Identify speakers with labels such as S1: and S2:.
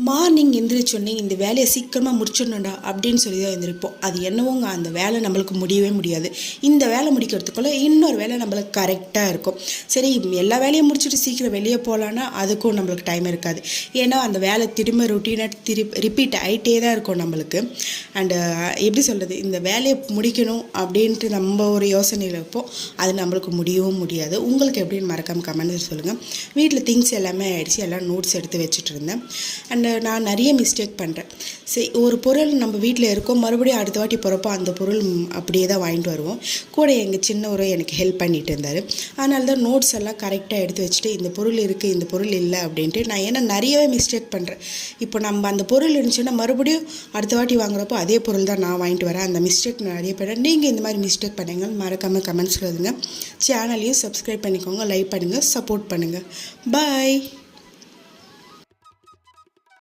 S1: Morning எந்திரிச்சோடனே இந்த வேலையை சீக்கிரமாக முடிச்சிடணும்டா அப்படின்னு சொல்லி தான் எழுந்திருப்போம். அது என்னவோங்க, அந்த வேலை நம்மளுக்கு முடியவே முடியாது. இந்த வேலை முடிக்கிறதுக்குள்ளே இன்னொரு வேலை நம்மளுக்கு கரெக்டாக இருக்கும். சரி, எல்லா வேலையும் முடிச்சுட்டு சீக்கிரம் வெளியே போகலான்னா அதுக்கும் நம்மளுக்கு டைம் இருக்காது. ஏன்னா அந்த வேலை திரும்ப ரொட்டீனாக ரிப்பீட் ஆகிட்டே தான் இருக்கும் நம்மளுக்கு. அண்டு எப்படி சொல்கிறது, இந்த வேலையை முடிக்கணும் அப்படின்ட்டு நம்ம ஒரு யோசனையில் இருப்போம். அது நம்மளுக்கு முடியவும் முடியாது. உங்களுக்கு எப்படின்னு மறக்காமல் கமெண்ட் சொல்லுங்கள். வீட்டில் திங்ஸ் எல்லாமே ஆகிடுச்சு, எல்லாம் நோட்ஸ் எடுத்து வச்சுட்டு இருந்தேன். அண்டு நான் நிறைய மிஸ்டேக் பண்ணுறேன். சரி, ஒரு பொருள் நம்ம வீட்டில் இருக்கோம், மறுபடியும் அடுத்த வாட்டி போகிறப்போ அந்த பொருள் அப்படியே தான் வாங்கிட்டு வருவோம். கூட எங்கள் சின்னவரை எனக்கு ஹெல்ப் பண்ணிட்டு இருந்தார். அதனால தான் நோட்ஸ் எல்லாம் கரெக்டாக எடுத்து வச்சுட்டு இந்த பொருள் இருக்குது, இந்த பொருள் இல்லை அப்படின்ட்டு நான் ஏன்னா நிறையவே மிஸ்டேக் பண்ணுறேன். இப்போ நம்ம அந்த பொருள் இருந்துச்சுன்னா மறுபடியும் அடுத்த வாட்டி வாங்குறப்போ அதே பொருள் தான் நான் வாங்கிட்டு வரேன். அந்த மிஸ்டேக் நான் நிறைய பண்ணுறேன். நீங்கள் இந்த மாதிரி மிஸ்டேக் பண்ணுங்கள், மறக்காமல் கமெண்ட்ஸில் எழுதுங்க. சேனலையும் சப்ஸ்கிரைப் பண்ணிக்கோங்க, லைக் பண்ணுங்கள், சப்போர்ட் பண்ணுங்கள். பாய்.